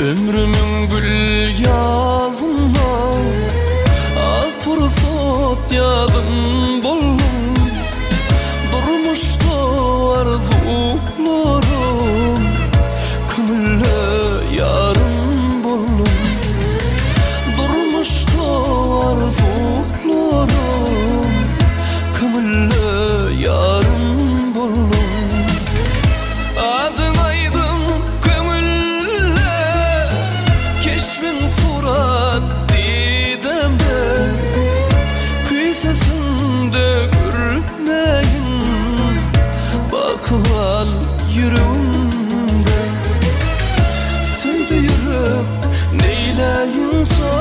Ömrümün gül yazından az fursat yadım buldum. Durmuştu arzularım, kömülle yarım buldum. Durmuştu arzularım, kömülle yarım buldum. Adın aydın kömülle, keşfin surat didemde. Kıy sesinde görmeyin, bakıval yüreğimde. Söydü yürek neyleyince,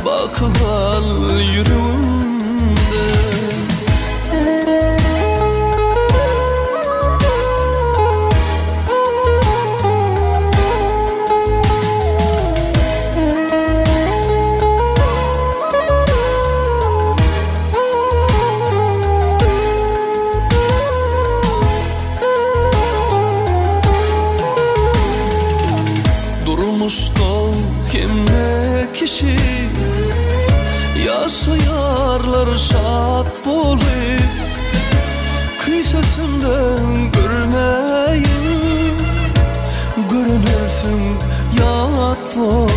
bakıval yüreğimde. Durmuştu kimne kişi, yaşayarlar şad olup. Kıy sesinden görmeyin, görünürsün yat olup.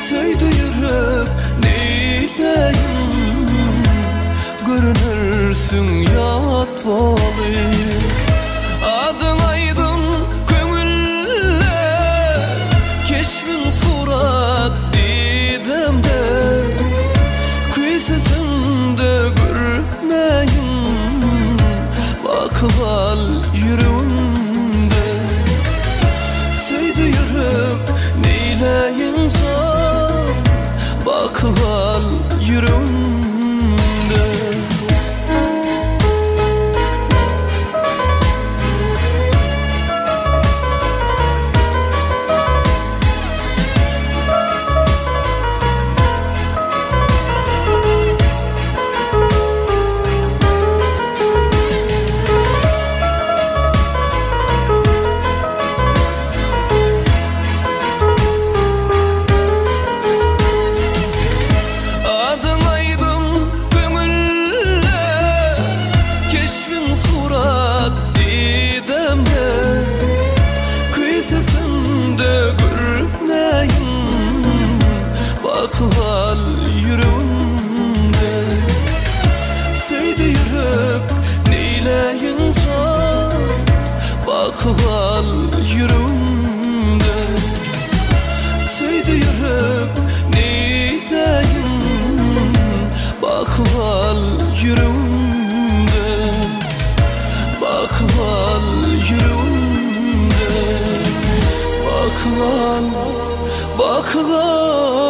Söydü yürek neyleyim, görünürsün yat olup. Adın aydın kömülle, keşfin surat didemde. Kıy sesinde görmeyin, bakıval yüreğimde. Söydü yürek neyleyince, bakıval yüreğimde. Bakıval yüreğimde. Söydü yürek neyleyince, bakıval yüreğimde. Söydü yürek neyleyin, bakıval yüreğimde. Bakıval yüreğimde. Bakıval, bakıval